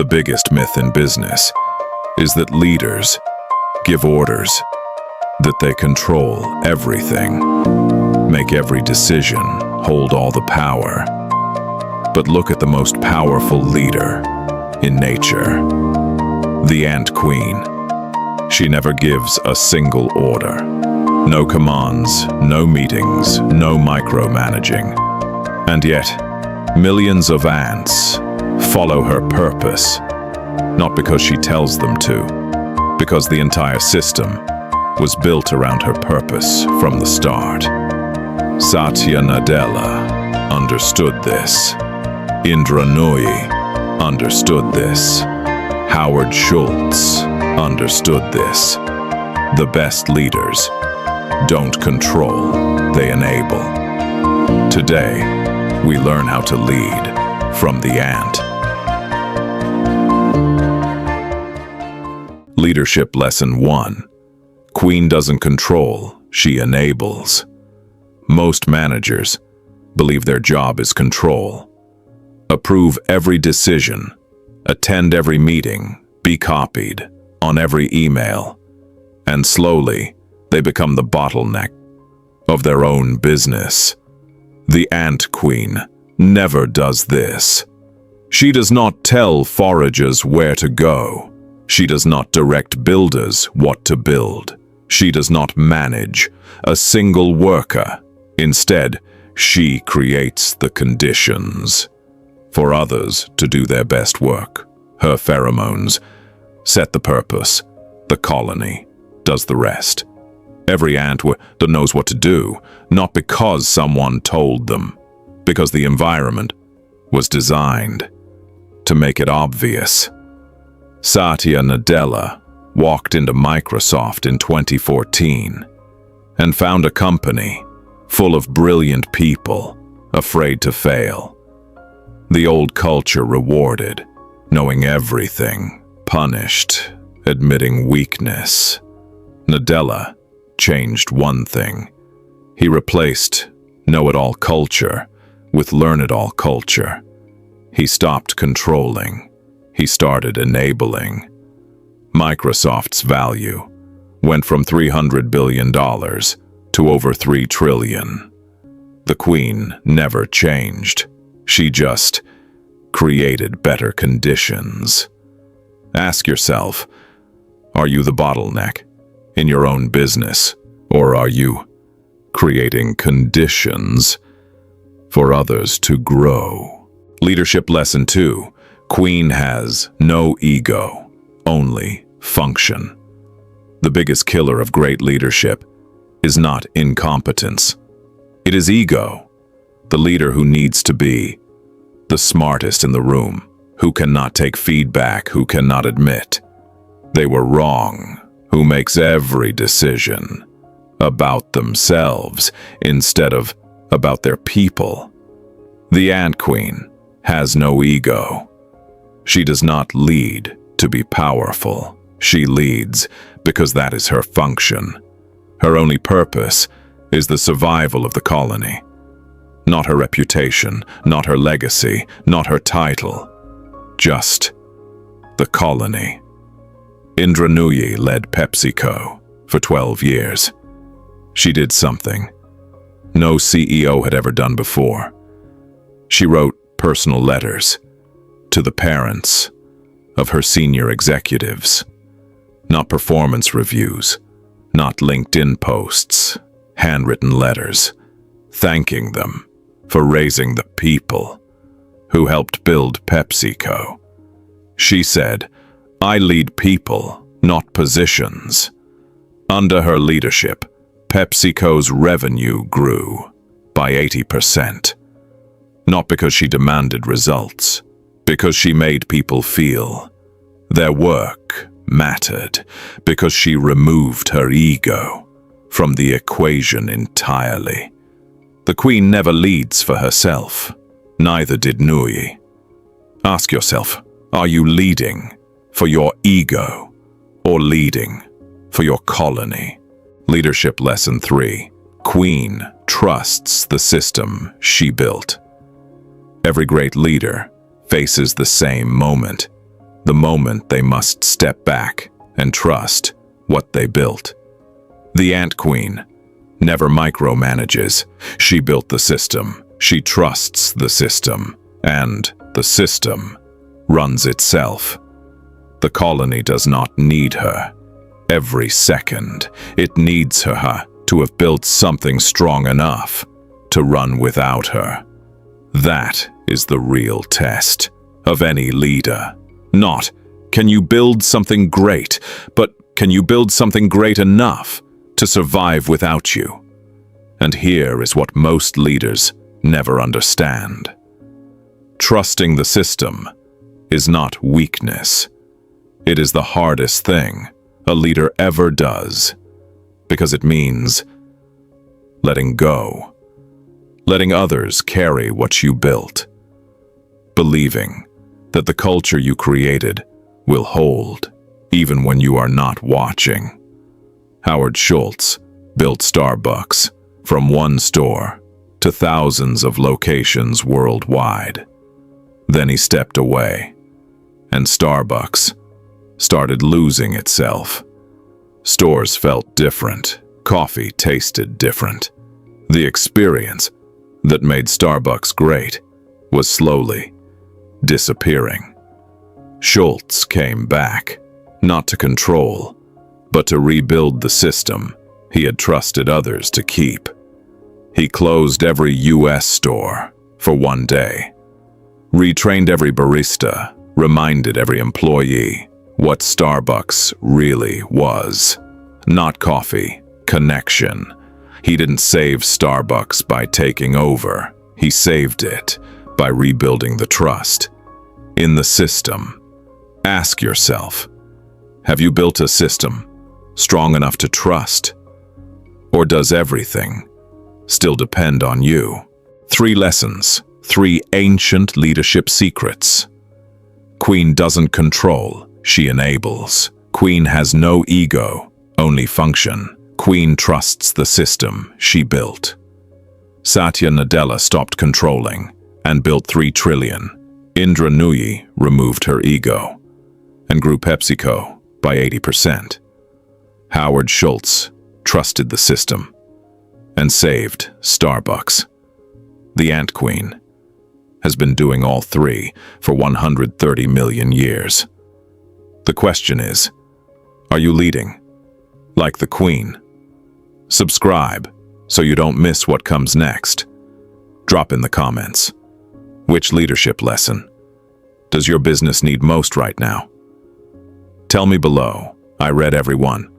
The biggest myth in business is that leaders give orders, that they control everything, make every decision, hold all the power. But look at the most powerful leader in nature, the ant queen. She never gives a single order. No commands, no meetings, no micromanaging. And yet, millions of ants follow her purpose, not because she tells them to, because the entire system was built around her purpose from the start. Satya Nadella understood this. Indra Nooyi understood this. Howard Schultz understood this. The best leaders don't control, they enable. Today, we learn how to lead from the ant. Leadership Lesson 1. Queen doesn't control, she enables. Most managers believe their job is control. Approve every decision, attend every meeting, be copied on every email, and slowly they become the bottleneck of their own business. The ant queen never does this. She does not tell foragers where to go. She does not direct builders what to build. She does not manage a single worker. Instead, she creates the conditions for others to do their best work. Her pheromones set the purpose. The colony does the rest. Every ant that knows what to do, not because someone told them, because the environment was designed to make it obvious. Satya Nadella walked into Microsoft in 2014 and found a company full of brilliant people afraid to fail. The old culture rewarded knowing everything, punished admitting weakness. Nadella changed one thing. He replaced know-it-all culture with learn-it-all culture. He stopped controlling. He started enabling. Microsoft's value went from $300 billion to over $3 trillion. The queen never changed. She just created better conditions. Ask yourself, are you the bottleneck in your own business, or are you creating conditions for others to grow? Leadership Lesson 2. Queen has no ego, only function. The biggest killer of great leadership is not incompetence. It is ego. The leader who needs to be the smartest in the room, who cannot take feedback, who cannot admit they were wrong, who makes every decision about themselves instead of about their people. The ant queen has no ego. She does not lead to be powerful. She leads because that is her function. Her only purpose is the survival of the colony. Not her reputation, not her legacy, not her title. Just the colony. Indra Nooyi led PepsiCo for 12 years. She did something no CEO had ever done before. She wrote personal letters to the parents of her senior executives. Not performance reviews, not LinkedIn posts, handwritten letters, thanking them for raising the people who helped build PepsiCo. She said, "I lead people, not positions." Under her leadership, PepsiCo's revenue grew by 80%. Not because she demanded results, because she made people feel their work mattered, because she removed her ego from the equation entirely. The queen never leads for herself. Neither did Nooyi. Ask yourself, are you leading for your ego or leading for your colony? Leadership Lesson 3. Queen trusts the system she built. Every great leader faces the same moment. the moment they must step back and trust what they built. The Ant Queen never micromanages. She built the system. She trusts the system, and the system runs itself. The colony does not need her. Every second, it needs her to have built something strong enough to run without her. That is the real test of any leader. Not, can you build something great, but can you build something great enough to survive without you? And here is what most leaders never understand. Trusting the system is not weakness. It is the hardest thing a leader ever does, because it means letting go, letting others carry what you built, believing that the culture you created will hold even when you are not watching. Howard Schultz built Starbucks from one store to thousands of locations worldwide. Then he stepped away, and Starbucks started losing itself. Stores felt different. Coffee tasted different. The experience that made Starbucks great was slowly disappearing. Schultz came back, not to control, but to rebuild the system he had trusted others to keep. He closed every US store for one day, retrained every barista, reminded every employee what Starbucks really was. Not coffee, connection. He didn't save Starbucks by taking over. He saved it by rebuilding the trust in the system. Ask yourself, have you built a system strong enough to trust? Or does everything still depend on you? 3 lessons, 3 ancient leadership secrets. Queen doesn't control, she enables. Queen has no ego, only function. Queen trusts the system she built. Satya Nadella stopped controlling and built 3 trillion. Indra Nooyi removed her ego and grew PepsiCo by 80%. Howard Schultz trusted the system and saved Starbucks. The Ant Queen has been doing all 3 for 130 million years. The question is, are you leading like the Queen? Subscribe so you don't miss what comes next. Drop in the comments. Which leadership lesson does your business need most right now? Tell me below. I read every one.